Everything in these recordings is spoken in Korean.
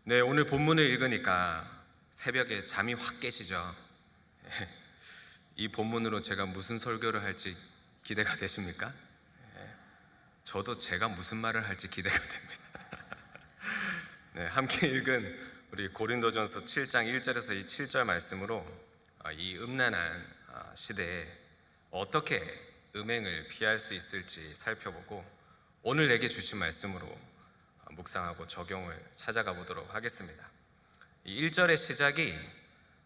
네, 오늘 본문을 읽으니까 새벽에 잠이 확 깨시죠? 이 본문으로 제가 무슨 설교를 할지 기대가 되십니까? 저도 제가 무슨 말을 할지 기대가 됩니다. 네, 함께 읽은 우리 고린도전서 7장 1절에서 이 7절 말씀으로 이 음란한 시대에 어떻게 음행을 피할 수 있을지 살펴보고 오늘 내게 주신 말씀으로 묵상하고 적용을 찾아가 보도록 하겠습니다. 이 1절의 시작이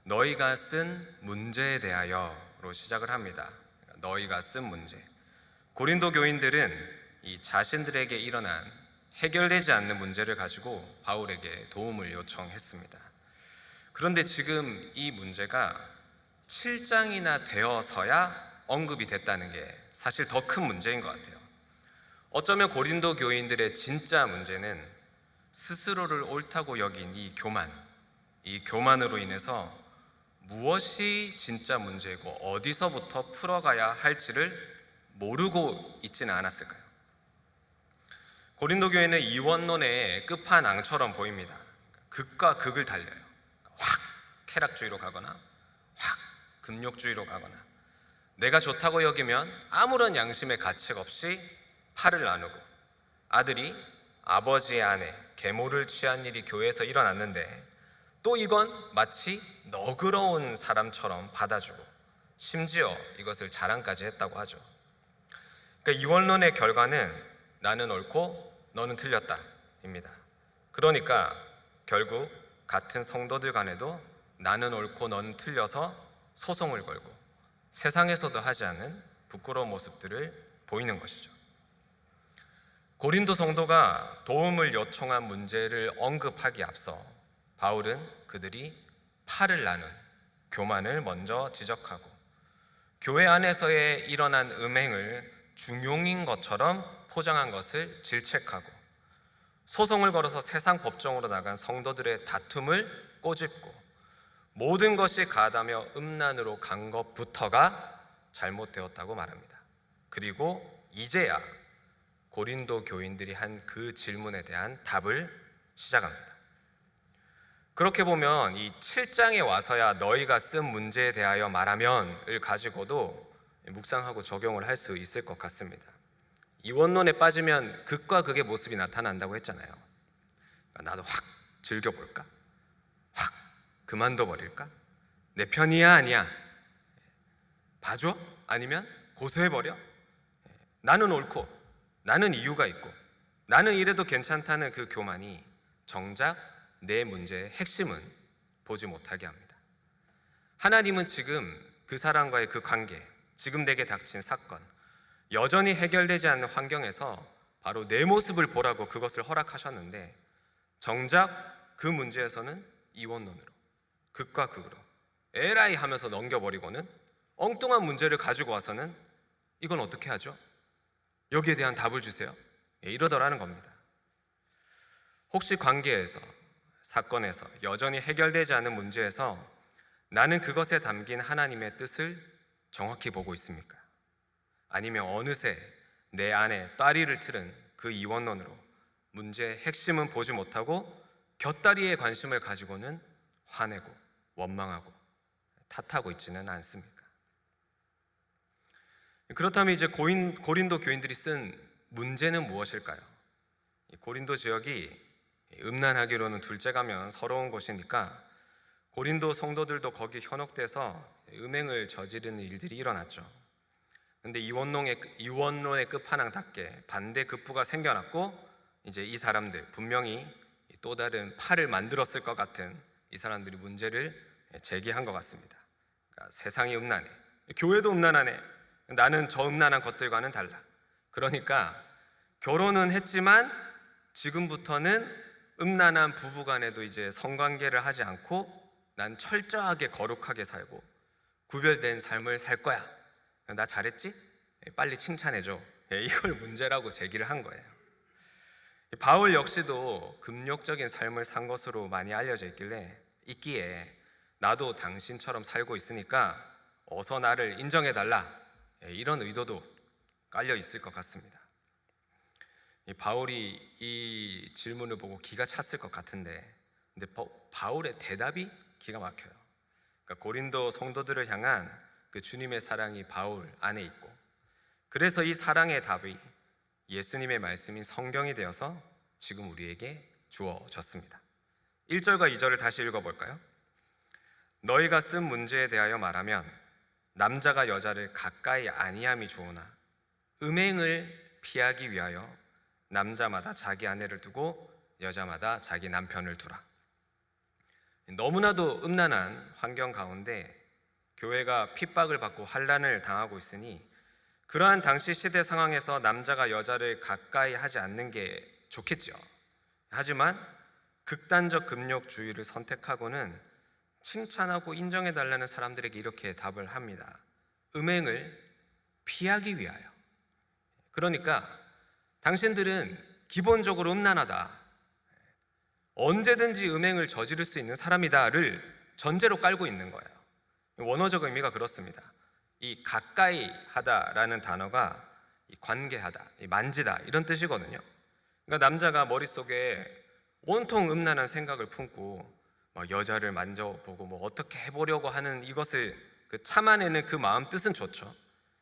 너희가 쓴 문제에 대하여로 시작을 합니다. 너희가 쓴 문제. 고린도 교인들은 이 자신들에게 일어난 해결되지 않는 문제를 가지고 바울에게 도움을 요청했습니다. 그런데 지금 이 문제가 7장이나 되어서야 언급이 됐다는 게 사실 더 큰 문제인 것 같아요. 어쩌면 고린도 교인들의 진짜 문제는 스스로를 옳다고 여긴 이 교만으로 인해서 무엇이 진짜 문제고 어디서부터 풀어가야 할지를 모르고 있지는 않았을까요? 고린도 교회는 이원론의 끝판왕처럼 보입니다. 극과 극을 달려요. 확 쾌락주의로 가거나 확 금욕주의로 가거나 내가 좋다고 여기면 아무런 양심의 가책 없이 팔을 나누고 아들이 아버지의 아내 계모를 취한 일이 교회에서 일어났는데 또 이건 마치 너그러운 사람처럼 받아주고 심지어 이것을 자랑까지 했다고 하죠. 그러니까 이원론의 결과는 나는 옳고 너는 틀렸다 입니다. 그러니까 결국 같은 성도들 간에도 나는 옳고 너는 틀려서 소송을 걸고 세상에서도 하지 않는 부끄러운 모습들을 보이는 것이죠. 고린도 성도가 도움을 요청한 문제를 언급하기 앞서 바울은 그들이 팔을 나눈 교만을 먼저 지적하고 교회 안에서의 일어난 음행을 중용인 것처럼 포장한 것을 질책하고 소송을 걸어서 세상 법정으로 나간 성도들의 다툼을 꼬집고 모든 것이 가다며 음란으로 간 것부터가 잘못되었다고 말합니다. 그리고 이제야 고린도 교인들이 한 그 질문에 대한 답을 시작합니다. 그렇게 보면 이 7장에 와서야 너희가 쓴 문제에 대하여 말하면을 가지고도 묵상하고 적용을 할 수 있을 것 같습니다. 이원론에 빠지면 극과 극의 모습이 나타난다고 했잖아요. 나도 확 즐겨볼까? 확 그만둬버릴까? 내 편이야 아니야? 봐줘? 아니면 고소해버려? 나는 옳고 나는 이유가 있고 나는 이래도 괜찮다는 그 교만이 정작 내 문제의 핵심은 보지 못하게 합니다. 하나님은 지금 그 사람과의 그 관계, 지금 내게 닥친 사건, 여전히 해결되지 않는 환경에서 바로 내 모습을 보라고 그것을 허락하셨는데 정작 그 문제에서는 이원론으로, 극과 극으로 에라이 하면서 넘겨버리고는 엉뚱한 문제를 가지고 와서는 이건 어떻게 하죠? 여기에 대한 답을 주세요. 이러더라는 겁니다. 혹시 관계에서, 사건에서 여전히 해결되지 않는 문제에서 나는 그것에 담긴 하나님의 뜻을 정확히 보고 있습니까? 아니면 어느새 내 안에 따리를 틀은 그 이원론으로 문제의 핵심은 보지 못하고 곁다리에 관심을 가지고는 화내고 원망하고 탓하고 있지는 않습니까? 그렇다면 이제 고린도 교인들이 쓴 문제는 무엇일까요? 고린도 지역이 음란하기로는 둘째 가면 서러운 곳이니까 고린도 성도들도 거기 현혹돼서 음행을 저지르는 일들이 일어났죠. 근데 이원론의 끝판왕답게 반대급부가 생겨났고 이제 이 사람들 분명히 또 다른 팔을 만들었을 것 같은 이 사람들이 문제를 제기한 것 같습니다. 그러니까 세상이 음란해, 교회도 음란하네, 나는 저 음란한 것들과는 달라. 그러니까 결혼은 했지만 지금부터는 음란한 부부간에도 이제 성관계를 하지 않고 난 철저하게 거룩하게 살고 구별된 삶을 살 거야. 나 잘했지? 빨리 칭찬해줘. 이걸 문제라고 제기를 한 거예요. 바울 역시도 금욕적인 삶을 산 것으로 많이 알려져 있기에 나도 당신처럼 살고 있으니까 어서 나를 인정해달라, 이런 의도도 깔려 있을 것 같습니다. 바울이 이 질문을 보고 기가 찼을 것 같은데 근데 바울의 대답이 기가 막혀요. 그러니까 고린도 성도들을 향한 그 주님의 사랑이 바울 안에 있고, 그래서 이 사랑의 답이 예수님의 말씀인 성경이 되어서 지금 우리에게 주어졌습니다. 1절과 2절을 다시 읽어볼까요? 너희가 쓴 문제에 대하여 말하면 남자가 여자를 가까이 아니함이 좋으나 음행을 피하기 위하여 남자마다 자기 아내를 두고 여자마다 자기 남편을 두라. 너무나도 음란한 환경 가운데 교회가 핍박을 받고 환난을 당하고 있으니 그러한 당시 시대 상황에서 남자가 여자를 가까이 하지 않는 게 좋겠죠. 하지만 극단적 금욕주의를 선택하고는 칭찬하고 인정해달라는 사람들에게 이렇게 답을 합니다. 음행을 피하기 위하여. 그러니까 당신들은 기본적으로 음란하다, 언제든지 음행을 저지를 수 있는 사람이다를 전제로 깔고 있는 거예요. 원어적 의미가 그렇습니다. 이 가까이 하다라는 단어가 관계하다, 만지다 이런 뜻이거든요. 그러니까 남자가 머릿속에 온통 음란한 생각을 품고 막 여자를 만져보고 뭐 어떻게 해보려고 하는 이것을 참아내는 그 마음 뜻은 좋죠.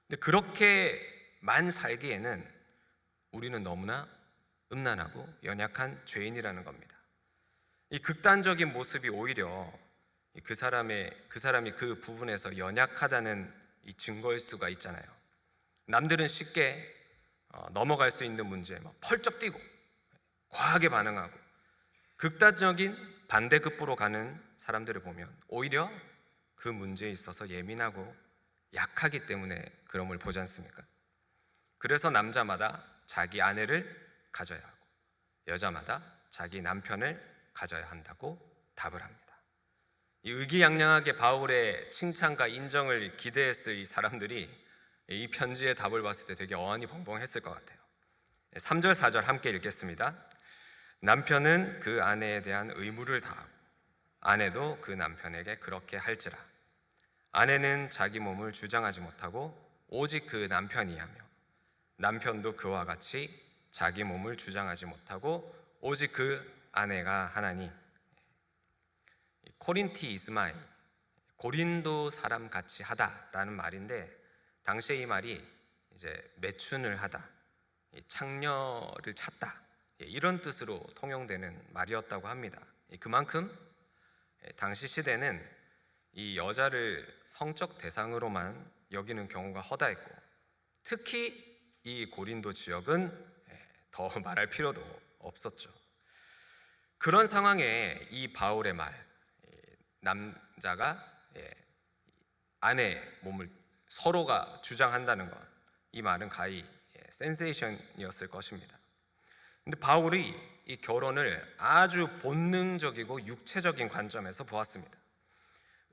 근데 그렇게만 살기에는 우리는 너무나 음란하고 연약한 죄인이라는 겁니다. 이 극단적인 모습이 오히려 그 사람이 그 부분에서 연약하다는 이 증거일 수가 있잖아요. 남들은 쉽게 넘어갈 수 있는 문제에 막 펄쩍 뛰고 과하게 반응하고 극단적인 반대급부로 가는 사람들을 보면 오히려 그 문제에 있어서 예민하고 약하기 때문에 그럼을 보지 않습니까? 그래서 남자마다 자기 아내를 가져야 하고 여자마다 자기 남편을 가져야 한다고 답을 합니다. 이 의기양양하게 바울의 칭찬과 인정을 기대했을 이 사람들이 이 편지의 답을 봤을 때 되게 어안이 벙벙했을 것 같아요. 3절 4절 함께 읽겠습니다. 남편은 그 아내에 대한 의무를 다하고 아내도 그 남편에게 그렇게 할지라. 아내는 자기 몸을 주장하지 못하고 오직 그 남편이 하며 남편도 그와 같이 자기 몸을 주장하지 못하고 오직 그 아내가 하나니. 코린티 이스마이, 고린도 사람 같이 하다라는 말인데 당시에 이 말이 이제 매춘을 하다, 창녀를 찾다 이런 뜻으로 통용되는 말이었다고 합니다. 그만큼 당시 시대는 이 여자를 성적 대상으로만 여기는 경우가 허다했고 특히 이 고린도 지역은 더 말할 필요도 없었죠. 그런 상황에 이 바울의 말, 남자가 아내 몸을 서로가 주장한다는 것, 이 말은 가히 센세이션이었을 것입니다. 근데 바울이 이 결혼을 아주 본능적이고 육체적인 관점에서 보았습니다.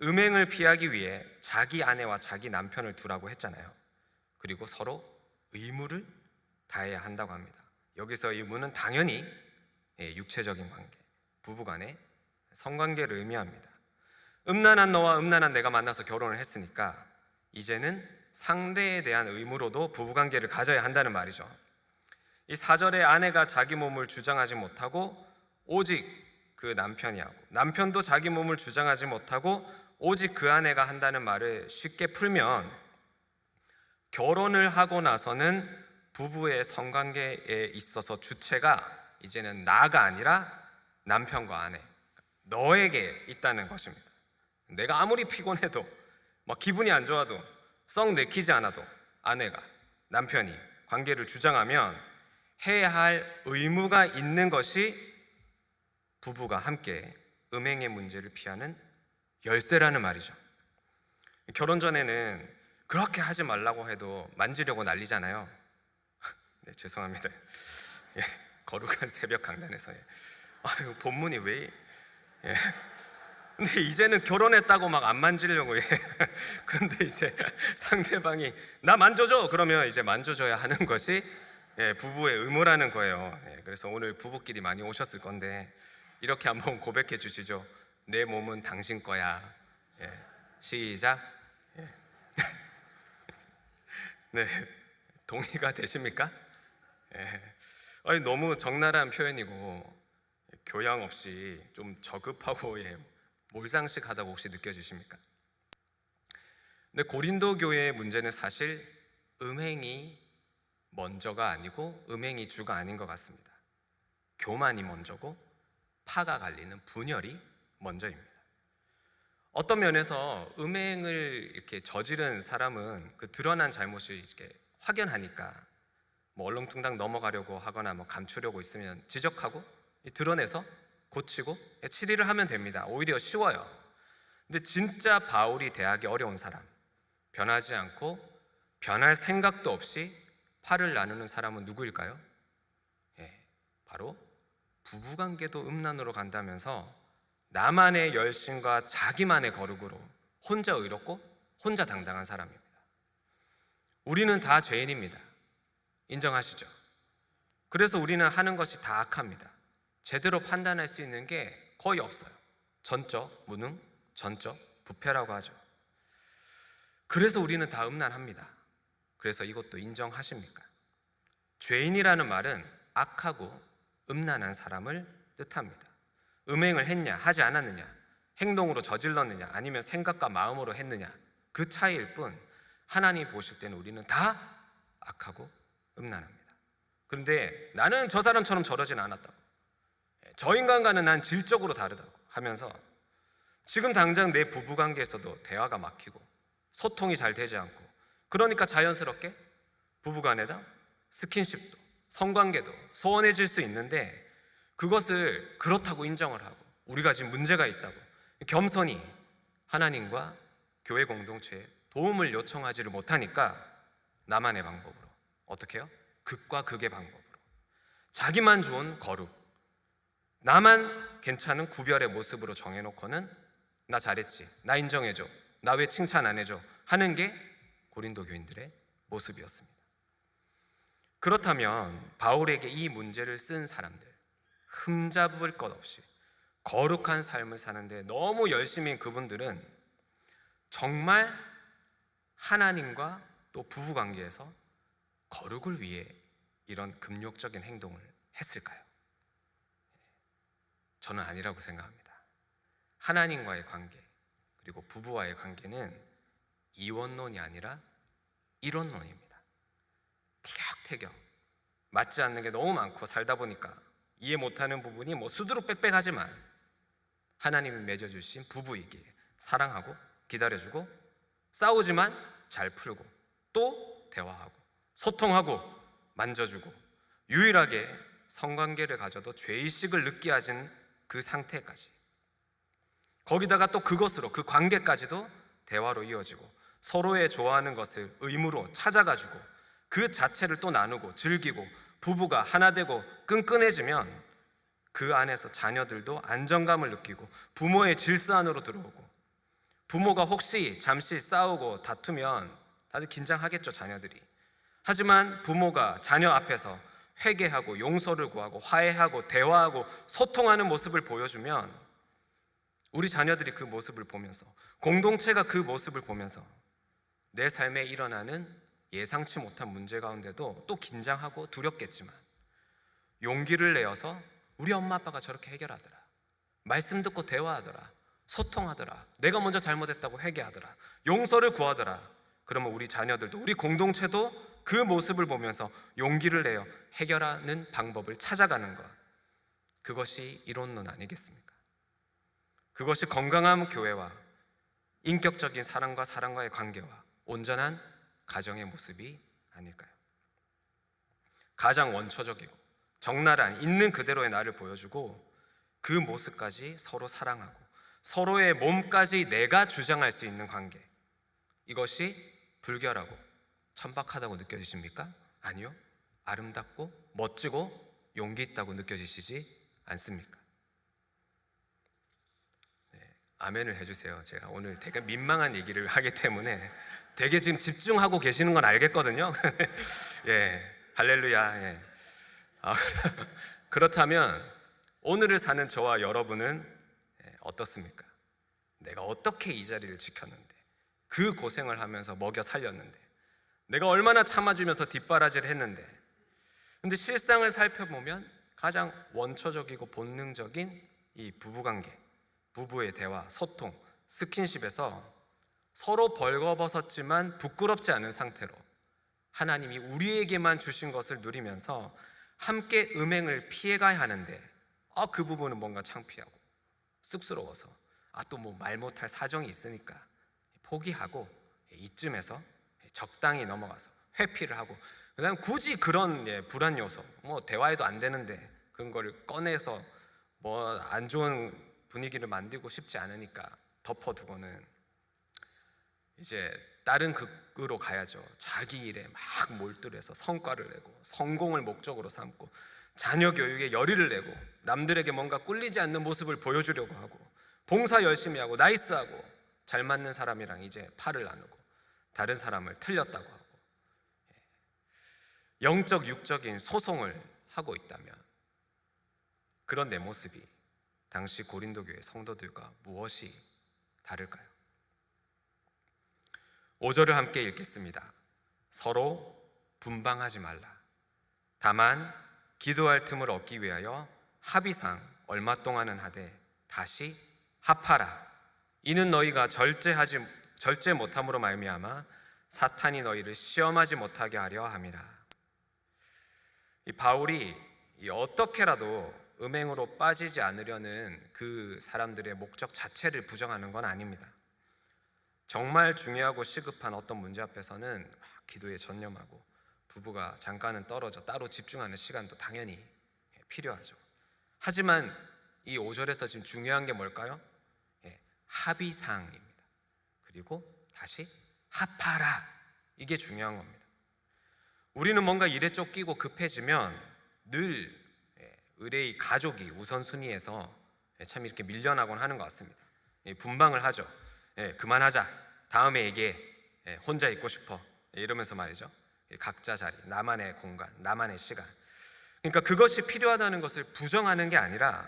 음행을 피하기 위해 자기 아내와 자기 남편을 두라고 했잖아요. 그리고 서로 의무를 다해야 한다고 합니다. 여기서 의무는 당연히 육체적인 관계, 부부간의 성관계를 의미합니다. 음란한 너와 음란한 내가 만나서 결혼을 했으니까 이제는 상대에 대한 의무로도 부부관계를 가져야 한다는 말이죠. 이 4절에 아내가 자기 몸을 주장하지 못하고 오직 그 남편이 하고 남편도 자기 몸을 주장하지 못하고 오직 그 아내가 한다는 말을 쉽게 풀면 결혼을 하고 나서는 부부의 성관계에 있어서 주체가 이제는 나가 아니라 남편과 아내, 너에게 있다는 것입니다. 내가 아무리 피곤해도 막 기분이 안 좋아도 썩 내키지 않아도 아내가, 남편이 관계를 주장하면 해야 할 의무가 있는 것이 부부가 함께 음행의 문제를 피하는 열쇠라는 말이죠. 결혼 전에는 그렇게 하지 말라고 해도 만지려고 난리잖아요. 네, 죄송합니다. 예, 거룩한 새벽 강단에서 아유, 본문이 왜 근데 이제는 결혼했다고 막 안 만지려고 해. 근데 이제 상대방이 나 만져줘 그러면 이제 만져줘야 하는 것이 부부의 의무라는 거예요. 그래서 오늘 부부끼리 많이 오셨을 건데 이렇게 한번 고백해 주시죠. 내 몸은 당신 거야. 시작. 네, 동의가 되십니까? 아니, 너무 적나라한 표현이고 교양 없이 좀 저급하고 몰상식하다고 혹시 느껴지십니까? 근데 고린도 교회의 문제는 사실 음행이 먼저가 아니고 음행이 주가 아닌 것 같습니다. 교만이 먼저고 파가 갈리는 분열이 먼저입니다. 어떤 면에서 음행을 이렇게 저지른 사람은 그 드러난 잘못이 이렇게 확연하니까 뭐 얼렁뚱땅 넘어가려고 하거나 뭐 감추려고 있으면 지적하고 드러내서 고치고 치리를 하면 됩니다. 오히려 쉬워요. 근데 진짜 바울이 대하기 어려운 사람, 변하지 않고 변할 생각도 없이 파를 나누는 사람은 누구일까요? 바로 부부관계도 음란으로 간다면서 나만의 열심과 자기만의 거룩으로 혼자 의롭고 혼자 당당한 사람입니다. 우리는 다 죄인입니다. 인정하시죠? 그래서 우리는 하는 것이 다 악합니다. 제대로 판단할 수 있는 게 거의 없어요. 전적 무능, 전적 부패라고 하죠. 그래서 우리는 다 음란합니다. 그래서 이것도 인정하십니까? 죄인이라는 말은 악하고 음란한 사람을 뜻합니다. 음행을 했냐 하지 않았느냐, 행동으로 저질렀느냐 아니면 생각과 마음으로 했느냐, 그 차이일 뿐 하나님 보실 때는 우리는 다 악하고 음란합니다. 그런데 나는 저 사람처럼 저러진 않았다고, 저 인간과는 난 질적으로 다르다고 하면서 지금 당장 내 부부관계에서도 대화가 막히고 소통이 잘 되지 않고, 그러니까 자연스럽게 부부간에다 스킨십도 성관계도 소원해질 수 있는데, 그것을 그렇다고 인정을 하고 우리가 지금 문제가 있다고 겸손히 하나님과 교회 공동체에 도움을 요청하지를 못하니까 나만의 방법으로, 어떻게 해요? 극과 극의 방법으로 자기만 좋은 거룩, 나만 괜찮은 구별의 모습으로 정해놓고는 나 잘했지, 나 인정해줘, 나 왜 칭찬 안 해줘 하는 게 고린도 교인들의 모습이었습니다. 그렇다면 바울에게 이 문제를 쓴 사람들, 흠잡을 것 없이 거룩한 삶을 사는데 너무 열심인 그분들은 정말 하나님과 또 부부관계에서 거룩을 위해 이런 금욕적인 행동을 했을까요? 저는 아니라고 생각합니다. 하나님과의 관계, 그리고 부부와의 관계는 이원론이 아니라 일원론입니다. 티격태격 맞지 않는 게 너무 많고 살다 보니까 이해 못하는 부분이 뭐 수두룩 빽빽하지만 하나님이 맺어주신 부부이기에 사랑하고 기다려주고 싸우지만 잘 풀고 또 대화하고 소통하고 만져주고 유일하게 성관계를 가져도 죄의식을 느끼게 하신 그 상태까지, 거기다가 또 그것으로 그 관계까지도 대화로 이어지고 서로의 좋아하는 것을 의무로 찾아가지고 그 자체를 또 나누고 즐기고 부부가 하나 되고 끈끈해지면 그 안에서 자녀들도 안정감을 느끼고 부모의 질서 안으로 들어오고, 부모가 혹시 잠시 싸우고 다투면 다들 긴장하겠죠, 자녀들이. 하지만 부모가 자녀 앞에서 회개하고 용서를 구하고 화해하고 대화하고 소통하는 모습을 보여주면 우리 자녀들이 그 모습을 보면서, 공동체가 그 모습을 보면서 내 삶에 일어나는 예상치 못한 문제 가운데도 또 긴장하고 두렵겠지만 용기를 내어서 우리 엄마 아빠가 저렇게 해결하더라, 말씀 듣고 대화하더라, 소통하더라, 내가 먼저 잘못했다고 회개하더라, 용서를 구하더라, 그러면 우리 자녀들도 우리 공동체도 그 모습을 보면서 용기를 내어 해결하는 방법을 찾아가는 것, 그것이 이론론 아니겠습니까? 그것이 건강한 교회와 인격적인 사랑과 사랑과의 관계와 온전한 가정의 모습이 아닐까요? 가장 원초적이고 적나라한 있는 그대로의 나를 보여주고 그 모습까지 서로 사랑하고 서로의 몸까지 내가 주장할 수 있는 관계, 이것이 불결하고 천박하다고 느껴지십니까? 아니요, 아름답고 멋지고 용기 있다고 느껴지시지 않습니까? 아멘을 해주세요. 제가 오늘 되게 민망한 얘기를 하기 때문에 되게 지금 집중하고 계시는 건 알겠거든요. 예, 할렐루야. 예. 그렇다면 오늘을 사는 저와 여러분은 어떻습니까? 내가 어떻게 이 자리를 지켰는데, 그 고생을 하면서 먹여 살렸는데, 내가 얼마나 참아주면서 뒷바라지를 했는데, 근데 실상을 살펴보면 가장 원초적이고 본능적인 이 부부관계, 부부의 대화, 소통, 스킨십에서 서로 벌거벗었지만 부끄럽지 않은 상태로 하나님이 우리에게만 주신 것을 누리면서 함께 음행을 피해가야 하는데 그 부분은 뭔가 창피하고 쑥스러워서 또 뭐 말 못할 사정이 있으니까 포기하고 이쯤에서 적당히 넘어가서 회피를 하고, 그다음 굳이 그런 불안 요소, 뭐 대화해도 안 되는데 그런 걸 꺼내서 뭐 안 좋은 분위기를 만들고 싶지 않으니까 덮어두고는 이제 다른 극으로 가야죠. 자기 일에 막 몰두해서 성과를 내고 성공을 목적으로 삼고 자녀 교육에 열의를 내고 남들에게 뭔가 꿀리지 않는 모습을 보여주려고 하고 봉사 열심히 하고 나이스하고 잘 맞는 사람이랑 이제 팔을 나누고 다른 사람을 틀렸다고 하고 영적 육적인 소송을 하고 있다면 그런 내 모습이 당시 고린도 교회 성도들과 무엇이 다를까요? 5절을 함께 읽겠습니다. 서로 분방하지 말라. 다만 기도할 틈을 얻기 위하여 합의상 얼마 동안은 하되 다시 합하라. 이는 너희가 절제 못함으로 말미암아 사탄이 너희를 시험하지 못하게 하려 함이라. 이 바울이 어떻게라도 음행으로 빠지지 않으려는 그 사람들의 목적 자체를 부정하는 건 아닙니다. 정말 중요하고 시급한 어떤 문제 앞에서는 기도에 전념하고 부부가 잠깐은 떨어져 따로 집중하는 시간도 당연히 필요하죠. 하지만 이 5절에서 지금 중요한 게 뭘까요? 합의사항입니다. 그리고 다시 합하라. 이게 중요한 겁니다. 우리는 뭔가 일에 쫓기고 급해지면 늘 의뢰의 가족이 우선순위에서 참 이렇게 밀려나곤 하는 것 같습니다. 분방을 하죠. 그만하자. 다음에 얘기해. 혼자 있고 싶어. 이러면서 말이죠. 각자 자리, 나만의 공간, 나만의 시간. 그러니까 그것이 필요하다는 것을 부정하는 게 아니라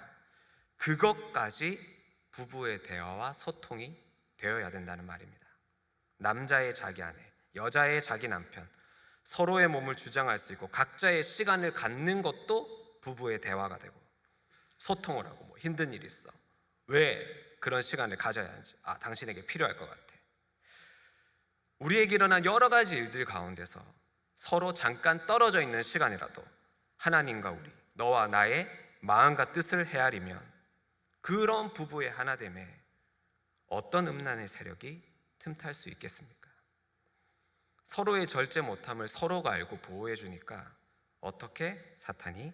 그것까지 부부의 대화와 소통이 되어야 된다는 말입니다. 남자의 자기 아내, 여자의 자기 남편, 서로의 몸을 주장할 수 있고 각자의 시간을 갖는 것도 부부의 대화가 되고 소통을 하고 뭐 힘든 일이 있어. 왜 그런 시간을 가져야 하는지. 당신에게 필요할 것 같아. 우리에게 일어난 여러 가지 일들 가운데서 서로 잠깐 떨어져 있는 시간이라도 하나님과 우리, 너와 나의 마음과 뜻을 헤아리면 그런 부부의 하나됨에 어떤 음란의 세력이 틈탈 수 있겠습니까? 서로의 절제 못함을 서로가 알고 보호해 주니까 어떻게 사탄이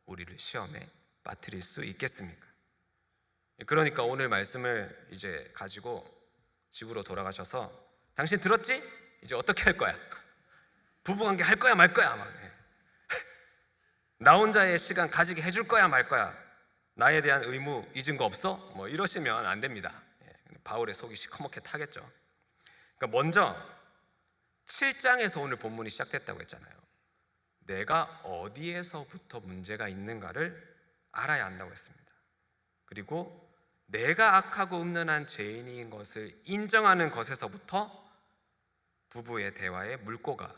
우리를 시험에 빠뜨릴 수 있겠습니까? 그러니까 오늘 말씀을 이제 가지고 집으로 돌아가셔서 당신 들었지? 이제 어떻게 할 거야? 부부관계 할 거야 말 거야? 나 혼자의 시간 가지게 해줄 거야 말 거야? 나에 대한 의무 잊은 거 없어? 뭐 이러시면 안 됩니다. 바울의 속이 시커멓게 타겠죠. 그러니까 먼저 7장에서 오늘 본문이 시작됐다고 했잖아요. 내가 어디에서부터 문제가 있는가를 알아야 한다고 했습니다. 그리고 내가 악하고 음란한 죄인인 것을 인정하는 것에서부터 부부의 대화의 물꼬가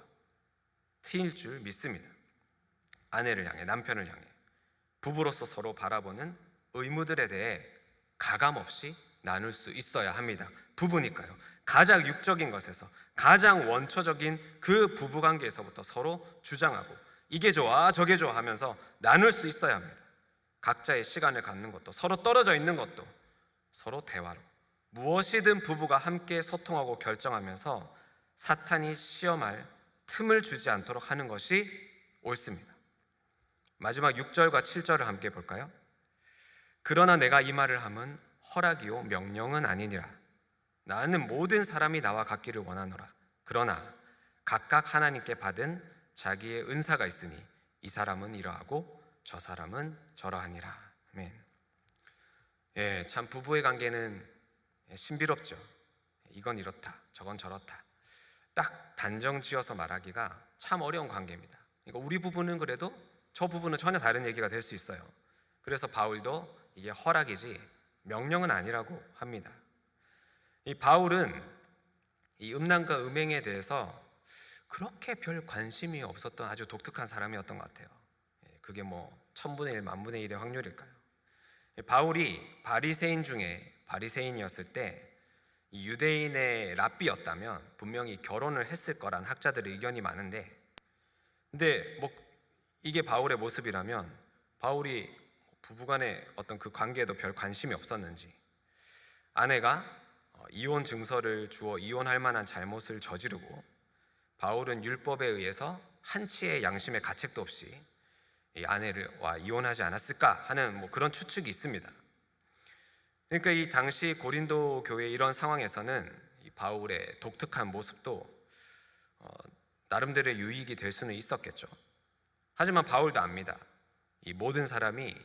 트일 줄 믿습니다. 아내를 향해, 남편을 향해 부부로서 서로 바라보는 의무들에 대해 가감없이 나눌 수 있어야 합니다. 부부니까요. 가장 육적인 것에서, 가장 원초적인 그 부부관계에서부터 서로 주장하고 이게 좋아 저게 좋아 하면서 나눌 수 있어야 합니다. 각자의 시간을 갖는 것도, 서로 떨어져 있는 것도 서로 대화로, 무엇이든 부부가 함께 소통하고 결정하면서 사탄이 시험할 틈을 주지 않도록 하는 것이 옳습니다. 마지막 6절과 7절을 함께 볼까요? 그러나 내가 이 말을 함은 허락이요 명령은 아니니라. 나는 모든 사람이 나와 같기를 원하노라. 그러나 각각 하나님께 받은 자기의 은사가 있으니 이 사람은 이러하고 저 사람은 저러하니라. 아멘. 참 부부의 관계는 신비롭죠. 이건 이렇다, 저건 저렇다. 딱 단정 지어서 말하기가 참 어려운 관계입니다. 그러니까 우리 부부는 그래도 저 부부는 전혀 다른 얘기가 될 수 있어요. 그래서 바울도 이게 허락이지 명령은 아니라고 합니다. 이 바울은 이 음란과 음행에 대해서 그렇게 별 관심이 없었던 아주 독특한 사람이었던 것 같아요. 그게 뭐 천분의 일, 만분의 일의 확률일까요? 바울이 바리새인 중에 바리새인이었을 때 이 유대인의 랍비였다면 분명히 결혼을 했을 거란 학자들의 의견이 많은데, 근데 뭐 이게 바울의 모습이라면 바울이 부부간의 어떤 그 관계에도 별 관심이 없었는지, 아내가 이혼 증서를 주어 이혼할 만한 잘못을 저지르고 바울은 율법에 의해서 한치의 양심의 가책도 없이 이 아내와 이혼하지 않았을까 하는 뭐 그런 추측이 있습니다. 그러니까 이 당시 고린도 교회 이런 상황에서는 이 바울의 독특한 모습도 나름대로의 유익이 될 수는 있었겠죠. 하지만 바울도 압니다. 이 모든 사람이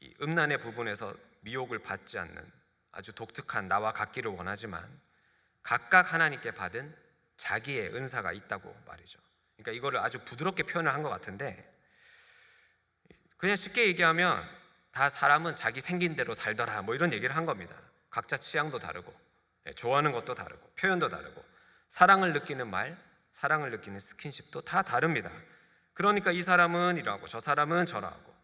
이 음란의 부분에서 미혹을 받지 않는 아주 독특한 나와 같기를 원하지만 각각 하나님께 받은 자기의 은사가 있다고 말이죠. 그러니까 이거를 아주 부드럽게 표현을 한 것 같은데, 그냥 쉽게 얘기하면 다 사람은 자기 생긴 대로 살더라 뭐 이런 얘기를 한 겁니다. 각자 취향도 다르고 좋아하는 것도 다르고 표현도 다르고 사랑을 느끼는 말, 사랑을 느끼는 스킨십도 다 다릅니다. 그러니까 이 사람은 이러고 저 사람은 저러고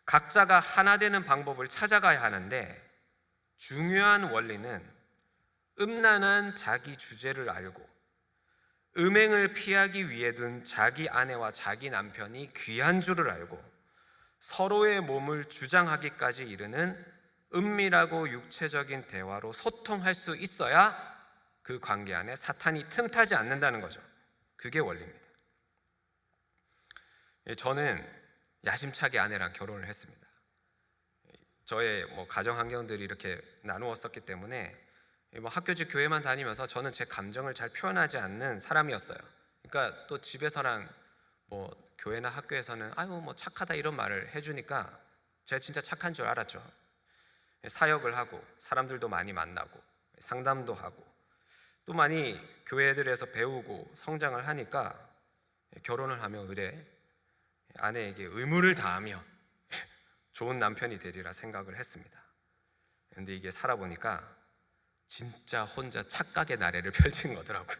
각자가 하나 되는 방법을 찾아가야 하는데, 중요한 원리는 음란한 자기 주제를 알고 음행을 피하기 위해 둔 자기 아내와 자기 남편이 귀한 줄을 알고 서로의 몸을 주장하기까지 이르는 은밀하고 육체적인 대화로 소통할 수 있어야 그 관계 안에 사탄이 틈타지 않는다는 거죠. 그게 원리입니다. 저는 야심차게 아내랑 결혼을 했습니다. 저의 가정 환경들이 이렇게 나누었었기 때문에 학교직 교회만 다니면서 저는 제 감정을 잘 표현하지 않는 사람이었어요. 그러니까 또 집에서랑 교회나 학교에서는 아유 착하다 이런 말을 해주니까 제가 진짜 착한 줄 알았죠. 사역을 하고 사람들도 많이 만나고 상담도 하고 또 많이 교회들에서 배우고 성장을 하니까 결혼을 하며 의뢰 아내에게 의무를 다하며 좋은 남편이 되리라 생각을 했습니다. 그런데 이게 살아보니까 진짜 혼자 착각의 나래를 펼친 거더라고요.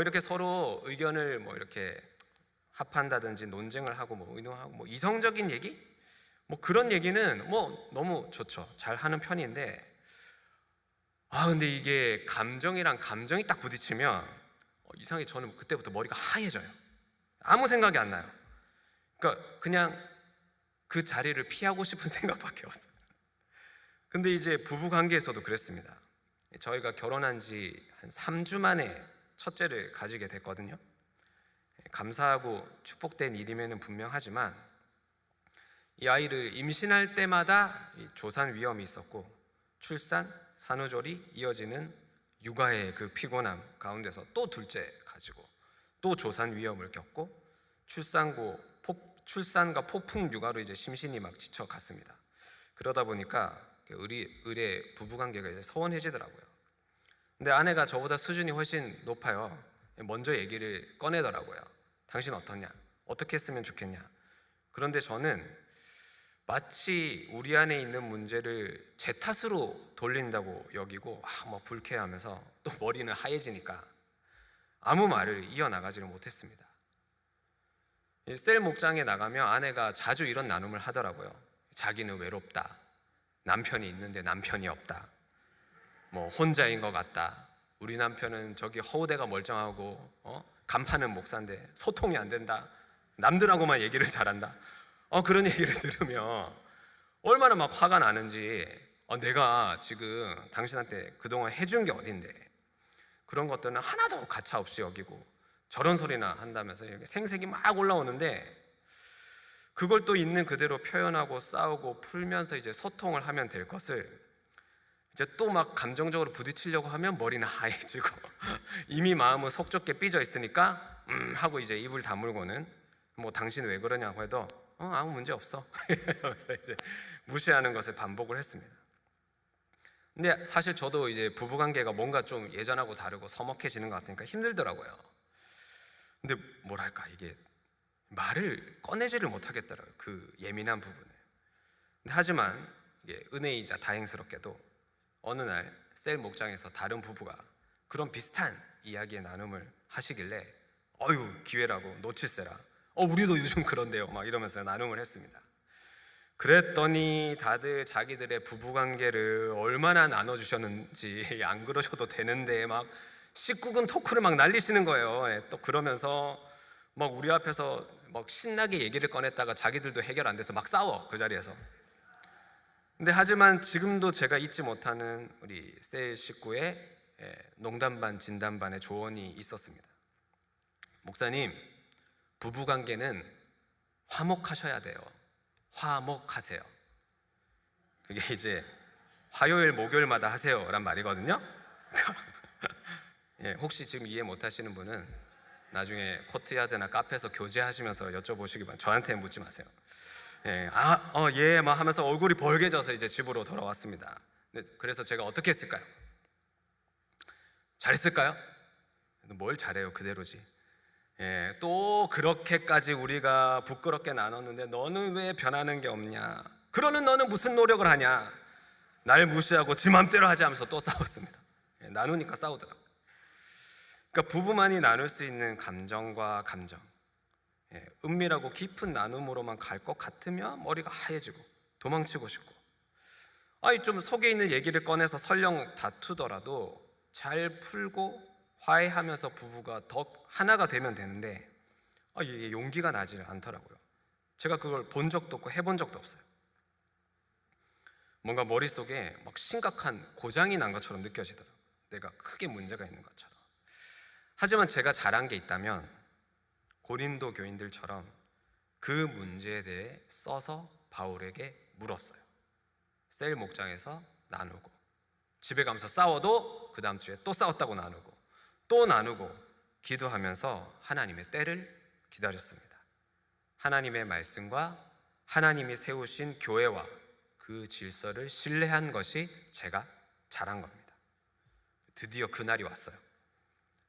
이렇게 서로 의견을 이렇게 합한다든지 논쟁을 하고 의논하고 이성적인 얘기? 그런 얘기는 너무 좋죠. 잘 하는 편인데, 근데 이게 감정이랑 감정이 딱 부딪히면 이상하게 저는 그때부터 머리가 하얘져요. 아무 생각이 안 나요. 그러니까 그냥 그 자리를 피하고 싶은 생각밖에 없어요. 근데 이제 부부 관계에서도 그랬습니다. 저희가 결혼한 지 한 3주 만에 첫째를 가지게 됐거든요. 감사하고 축복된 일임에는 분명하지만 이 아이를 임신할 때마다 조산 위험이 있었고 출산, 산후조리 이어지는 육아의 그 피곤함 가운데서 또 둘째 가지고 또 조산 위험을 겪고 출산과 폭풍 육아로 이제 심신이 막 지쳐갔습니다. 그러다 보니까 의례 부부관계가 이제 소원해지더라고요. 근데 아내가 저보다 수준이 훨씬 높아요. 먼저 얘기를 꺼내더라고요. 당신 어떠냐? 어떻게 했으면 좋겠냐? 그런데 저는 마치 우리 안에 있는 문제를 제 탓으로 돌린다고 여기고 불쾌하면서 또 머리는 하얘지니까 아무 말을 이어나가지를 못했습니다. 셀 목장에 나가면 아내가 자주 이런 나눔을 하더라고요. 자기는 외롭다. 남편이 있는데 남편이 없다. 혼자인 것 같다. 우리 남편은 저기 허우대가 멀쩡하고 간파는 목사인데 소통이 안 된다. 남들하고만 얘기를 잘한다. 그런 얘기를 들으면 얼마나 막 화가 나는지, 내가 지금 당신한테 그동안 해준 게 어딘데 그런 것들은 하나도 가차 없이 여기고 저런 소리나 한다면서 이렇게 생색이 막 올라오는데, 그걸 또 있는 그대로 표현하고 싸우고 풀면서 이제 소통을 하면 될 것을 이제 또 막 감정적으로 부딪히려고 하면 머리는 하얘지고 이미 마음은 속좁게 삐져 있으니까 하고 이제 입을 다물고는 당신 왜 그러냐고 해도 아무 문제 없어 이제 무시하는 것을 반복을 했습니다. 근데 사실 저도 이제 부부관계가 뭔가 좀 예전하고 다르고 서먹해지는 것 같으니까 힘들더라고요. 근데 뭐랄까 이게 말을 꺼내지를 못하겠더라고요. 그 예민한 부분을. 근데 하지만 이게 은혜이자 다행스럽게도 어느 날 셀 목장에서 다른 부부가 그런 비슷한 이야기의 나눔을 하시길래 기회라고 놓칠세라 우리도 요즘 그런데요 막 이러면서 나눔을 했습니다. 그랬더니 다들 자기들의 부부관계를 얼마나 나눠주셨는지 안 그러셔도 되는데 막 19금 토크를 막 날리시는 거예요. 또 그러면서 막 우리 앞에서 막 신나게 얘기를 꺼냈다가 자기들도 해결 안 돼서 막 싸워 그 자리에서. 근데 하지만 지금도 제가 잊지 못하는 우리 셀 식구의 농담 반 진담 반의 조언이 있었습니다. 목사님, 부부관계는 화목하셔야 돼요. 화목하세요. 그게 이제 화요일 목요일마다 하세요란 말이거든요. 혹시 지금 이해 못하시는 분은 나중에 코트야드나 카페에서 교제하시면서 여쭤보시기 바랍니다. 저한테 묻지 마세요. 막 하면서 얼굴이 벌개져서 이제 집으로 돌아왔습니다. 그래서 제가 어떻게 했을까요? 잘했을까요? 뭘 잘해요, 그대로지. 또 그렇게까지 우리가 부끄럽게 나눴는데 너는 왜 변하는 게 없냐? 그러는 너는 무슨 노력을 하냐? 날 무시하고 지 맘대로 하지 하면서 또 싸웠습니다. 나누니까 싸우더라고요. 그러니까 부부만이 나눌 수 있는 감정과 감정, 은밀하고 깊은 나눔으로만 갈 것 같으면 머리가 하얘지고 도망치고 싶고, 좀 속에 있는 얘기를 꺼내서 설령 다투더라도 잘 풀고 화해하면서 부부가 더 하나가 되면 되는데 이게 용기가 나지 않더라고요. 제가 그걸 본 적도 없고 해본 적도 없어요. 뭔가 머릿속에 막 심각한 고장이 난 것처럼 느껴지더라고요. 내가 크게 문제가 있는 것처럼. 하지만 제가 잘한 게 있다면 고린도 교인들처럼 그 문제에 대해 써서 바울에게 물었어요. 셀 목장에서 나누고, 집에 가면서 싸워도 그 다음 주에 또 싸웠다고 나누고, 또 나누고, 기도하면서 하나님의 때를 기다렸습니다. 하나님의 말씀과 하나님이 세우신 교회와 그 질서를 신뢰한 것이 제가 잘한 겁니다. 드디어 그날이 왔어요.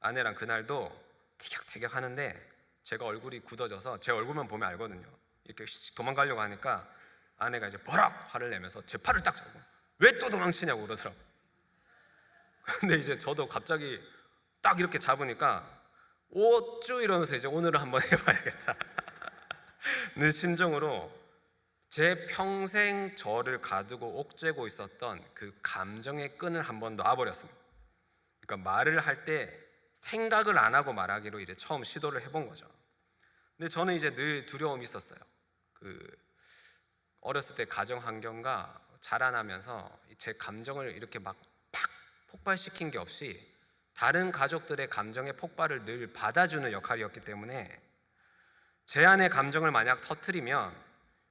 아내랑 그날도 티격태격 하는데 제가 얼굴이 굳어져서 제 얼굴만 보면 알거든요. 이렇게 도망가려고 하니까 아내가 이제 버럭 화를 내면서 제 팔을 딱 잡고 왜 또 도망치냐고 그러더라고요. 근데 이제 저도 갑자기 딱 이렇게 잡으니까 어쭈 이러면서 이제 오늘은 한번 해봐야겠다 는 심정으로 제 평생 저를 가두고 옥죄고 있었던 그 감정의 끈을 한번 놔버렸습니다. 그러니까 말을 할 때 생각을 안 하고 말하기로 이제 처음 시도를 해본 거죠. 근데 저는 이제 늘 두려움이 있었어요. 어렸을 때 가정 환경과 자라나면서 제 감정을 이렇게 막 팍 폭발시킨 게 없이 다른 가족들의 감정의 폭발을 늘 받아주는 역할이었기 때문에 제 안의 감정을 만약 터뜨리면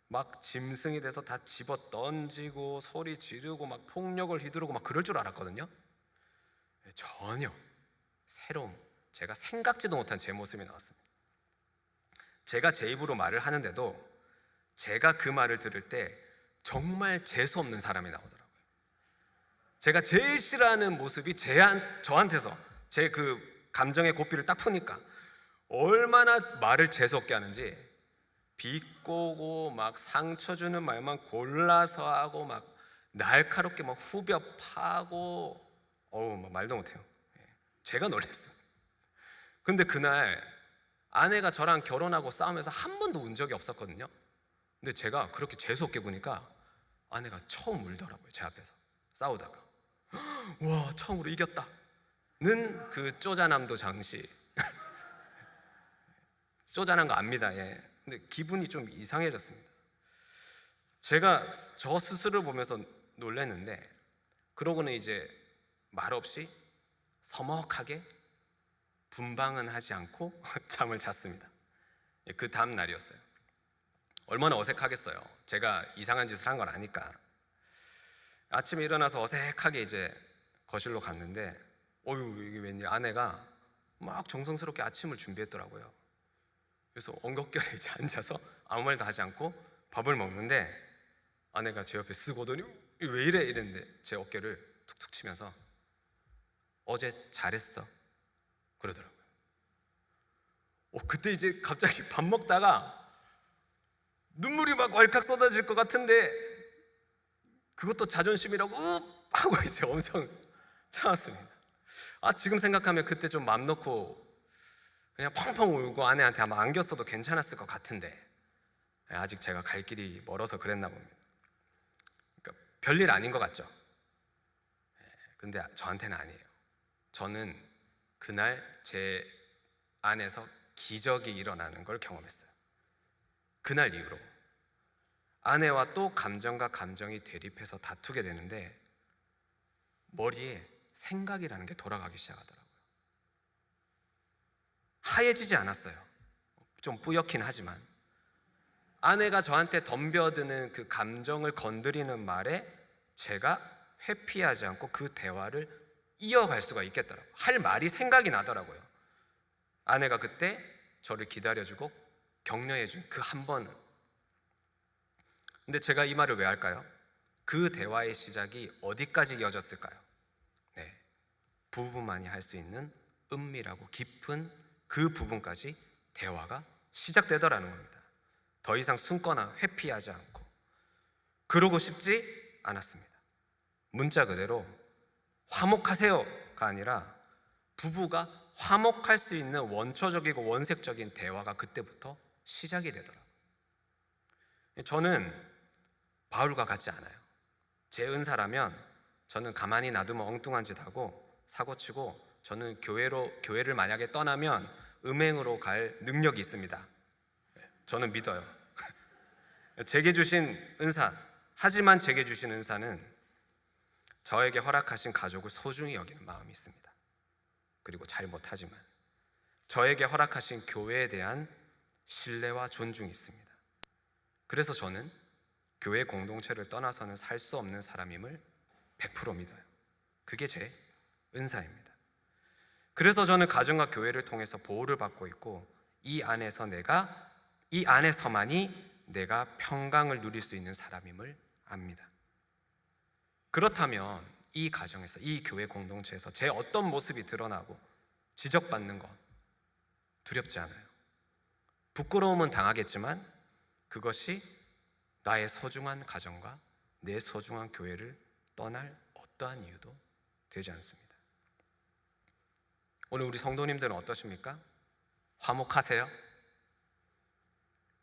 막 짐승이 돼서 다 집어 던지고 소리 지르고 막 폭력을 휘두르고 막 그럴 줄 알았거든요. 전혀 새로운, 제가 생각지도 못한 제 모습이 나왔습니다. 제가 제 입으로 말을 하는데도 제가 그 말을 들을 때 정말 재수없는 사람이 나오더라고요. 제가 제일 싫어하는 모습이 저한테서 제 그 감정의 고삐를 딱 푸니까 얼마나 말을 재수없게 하는지, 비꼬고 막 상처 주는 말만 골라서 하고 막 날카롭게 막 후벼 파고 막 말도 못해요. 제가 놀랐어요. 근데 그날 아내가 저랑 결혼하고 싸우면서 한 번도 운 적이 없었거든요. 근데 제가 그렇게 재수없게 보니까 아내가 처음 울더라고요. 제 앞에서 싸우다가 와 처음으로 이겼다는 그 쪼잔함도 잠시 쪼잔한 거 압니다. 근데 기분이 좀 이상해졌습니다. 제가 저 스스로 보면서 놀랐는데, 그러고는 이제 말없이 서먹하게 분방은 하지 않고 잠을 잤습니다. 그 다음 날이었어요. 얼마나 어색하겠어요. 제가 이상한 짓을 한 걸 아니까. 아침에 일어나서 어색하게 이제 거실로 갔는데 이게 웬일, 아내가 막 정성스럽게 아침을 준비했더라고요. 그래서 엉겁결에 이제 앉아서 아무 말도 하지 않고 밥을 먹는데 아내가 제 옆에 쓱 오더니 왜 이래 이랬는데 제 어깨를 툭툭 치면서 어제 잘했어 그러더라고요. 그때 이제 갑자기 밥 먹다가 눈물이 막 왈칵 쏟아질 것 같은데 그것도 자존심이라고 하고 이제 엄청 참았습니다. 지금 생각하면 그때 좀 맘 놓고 그냥 펑펑 울고 아내한테 아마 안겼어도 괜찮았을 것 같은데 아직 제가 갈 길이 멀어서 그랬나 봅니다. 그러니까 별일 아닌 것 같죠? 근데 저한테는 아니에요. 저는 그날 제 안에서 기적이 일어나는 걸 경험했어요. 그날 이후로 아내와 또 감정과 감정이 대립해서 다투게 되는데 머리에 생각이라는 게 돌아가기 시작하더라고요. 하얘지지 않았어요. 좀 뿌옇긴 하지만 아내가 저한테 덤벼드는 그 감정을 건드리는 말에 제가 회피하지 않고 그 대화를 이어갈 수가 있겠더라고요. 할 말이 생각이 나더라고요. 아내가 그때 저를 기다려주고 격려해준 그 한 번을. 근데 제가 이 말을 왜 할까요? 그 대화의 시작이 어디까지 이어졌을까요? 네, 부부만이 할 수 있는 은밀하고 깊은 그 부분까지 대화가 시작되더라는 겁니다. 더 이상 숨거나 회피하지 않고 그러고 싶지 않았습니다. 문자 그대로 화목하세요가 아니라 부부가 화목할 수 있는 원초적이고 원색적인 대화가 그때부터 시작이 되더라고요. 저는 바울과 같지 않아요. 제 은사라면 저는 가만히 놔두면 엉뚱한 짓 하고 사고치고 저는 교회를 만약에 떠나면 음행으로 갈 능력이 있습니다. 저는 믿어요. 제게 주신 은사, 하지만 제게 주신 은사는 저에게 허락하신 가족을 소중히 여기는 마음이 있습니다. 그리고 잘못하지만 저에게 허락하신 교회에 대한 신뢰와 존중이 있습니다. 그래서 저는 교회 공동체를 떠나서는 살 수 없는 사람임을 100% 믿어요. 그게 제 은사입니다. 그래서 저는 가정과 교회를 통해서 보호를 받고 있고 이 안에서만이 내가 평강을 누릴 수 있는 사람임을 압니다. 그렇다면 이 가정에서, 이 교회 공동체에서 제 어떤 모습이 드러나고 지적받는 것 두렵지 않아요. 부끄러움은 당하겠지만 그것이 나의 소중한 가정과 내 소중한 교회를 떠날 어떠한 이유도 되지 않습니다. 오늘 우리 성도님들은 어떠십니까? 화목하세요?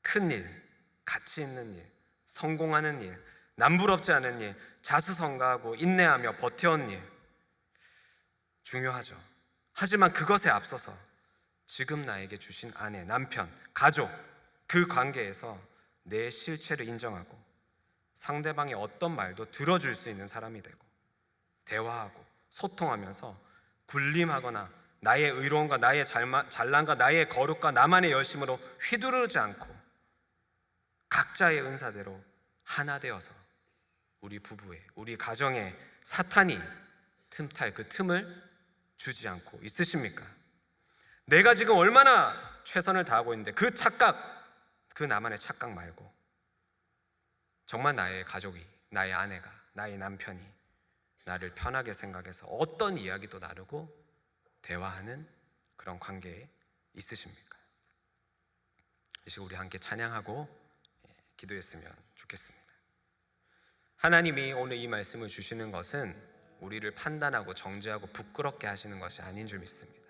큰 일, 가치 있는 일, 성공하는 일, 남부럽지 않은 일, 자수성가하고 인내하며 버텨온 일 중요하죠. 하지만 그것에 앞서서 지금 나에게 주신 아내, 남편, 가족 그 관계에서 내 실체를 인정하고 상대방의 어떤 말도 들어줄 수 있는 사람이 되고 대화하고 소통하면서 군림하거나 나의 의로움과 나의 잘난과 나의 거룩과 나만의 열심으로 휘두르지 않고 각자의 은사대로 하나 되어서 우리 부부의, 우리 가정에 사탄이 틈탈 그 틈을 주지 않고 있으십니까? 내가 지금 얼마나 최선을 다하고 있는데 그 착각, 그 나만의 착각 말고 정말 나의 가족이, 나의 아내가, 나의 남편이 나를 편하게 생각해서 어떤 이야기도 나누고 대화하는 그런 관계에 있으십니까? 이 시간 우리 함께 찬양하고 기도했으면 좋겠습니다. 하나님이 오늘 이 말씀을 주시는 것은 우리를 판단하고 정죄하고 부끄럽게 하시는 것이 아닌 줄 믿습니다.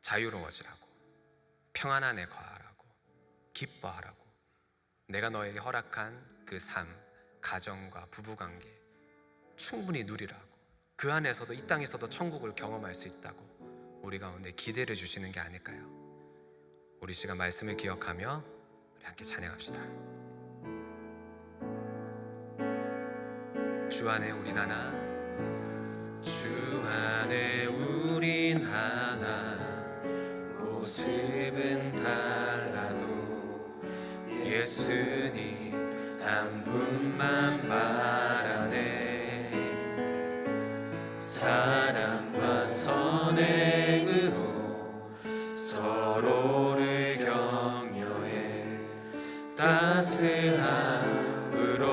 자유로워지라고, 평안 안에 거하라고, 기뻐하라고, 내가 너에게 허락한 그 삶, 가정과 부부관계 충분히 누리라고, 그 안에서도 이 땅에서도 천국을 경험할 수 있다고 우리 가운데 기대를 주시는 게 아닐까요? 우리 시간 말씀을 기억하며 우리 함께 찬양합시다. 주 안에 우린 하나, 주 안에 우린 하나, 모습은 달라도 예수님 한 분만 바라네. 사랑과 선행으로 서로를 격려해 따스함으로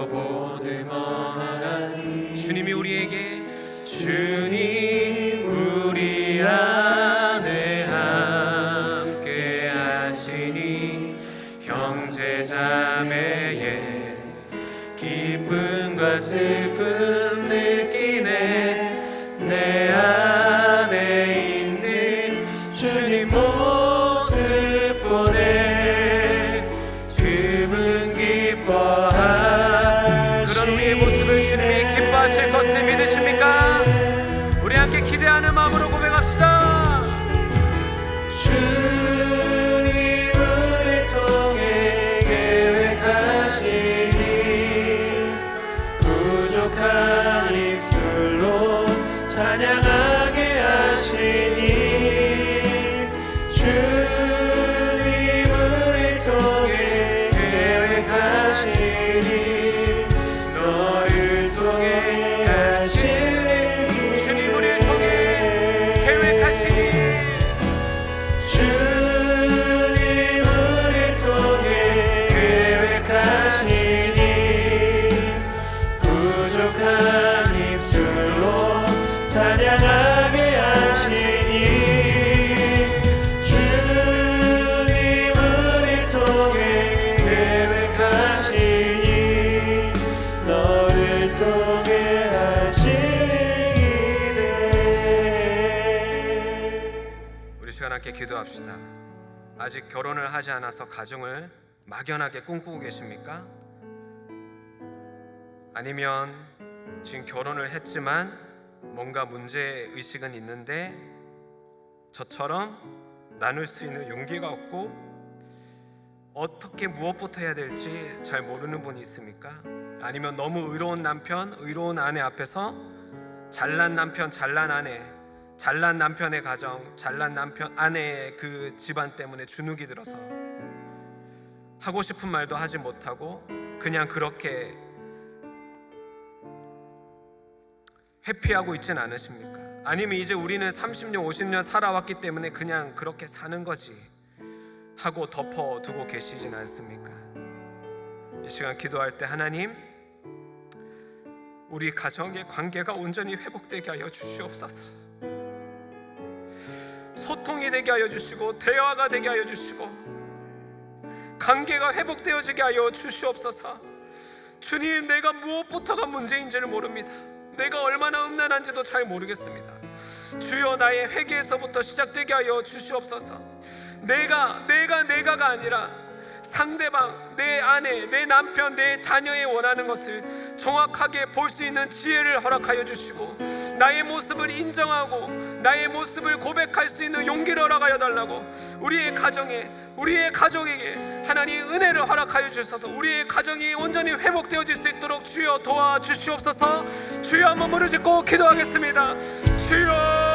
보듬어가니 주님이 우리에게 주님 우리 안에 함께 하시니 형제자매의 기쁨과 슬픔 느끼네. 내 안에 함께 기도합시다. 아직 결혼을 하지 않아서 가정을 막연하게 꿈꾸고 계십니까? 아니면 지금 결혼을 했지만 뭔가 문제의식은 있는데 저처럼 나눌 수 있는 용기가 없고 어떻게 무엇부터 해야 될지 잘 모르는 분이 있습니까? 아니면 너무 의로운 남편, 의로운 아내 앞에서 잘난 남편, 잘난 아내, 잘난 남편의 가정, 잘난 남편, 아내의 그 집안 때문에 주눅이 들어서 하고 싶은 말도 하지 못하고 그냥 그렇게 회피하고 있진 않으십니까? 아니면 이제 우리는 30년, 50년 살아왔기 때문에 그냥 그렇게 사는 거지 하고 덮어두고 계시진 않습니까? 이 시간 기도할 때 하나님, 우리 가정의 관계가 온전히 회복되게 하여 주시옵소서. 소통이 되게 하여 주시고 대화가 되게 하여 주시고 관계가 회복되어지게 하여 주시옵소서. 주님, 내가 무엇부터가 문제인지를 모릅니다. 내가 얼마나 음란한지도 잘 모르겠습니다. 주여, 나의 회개에서부터 시작되게 하여 주시옵소서. 내가가 아니라 상대방, 내 아내, 내 남편, 내 자녀의 원하는 것을 정확하게 볼 수 있는 지혜를 허락하여 주시고 나의 모습을 인정하고 나의 모습을 고백할 수 있는 용기를 허락하여 달라고 우리의 가정에, 우리의 가족에게 하나님 은혜를 허락하여 주셔서 우리의 가정이 온전히 회복되어질 수 있도록 주여 도와주시옵소서. 주여, 한번 무릎 짓고 기도하겠습니다. 주여,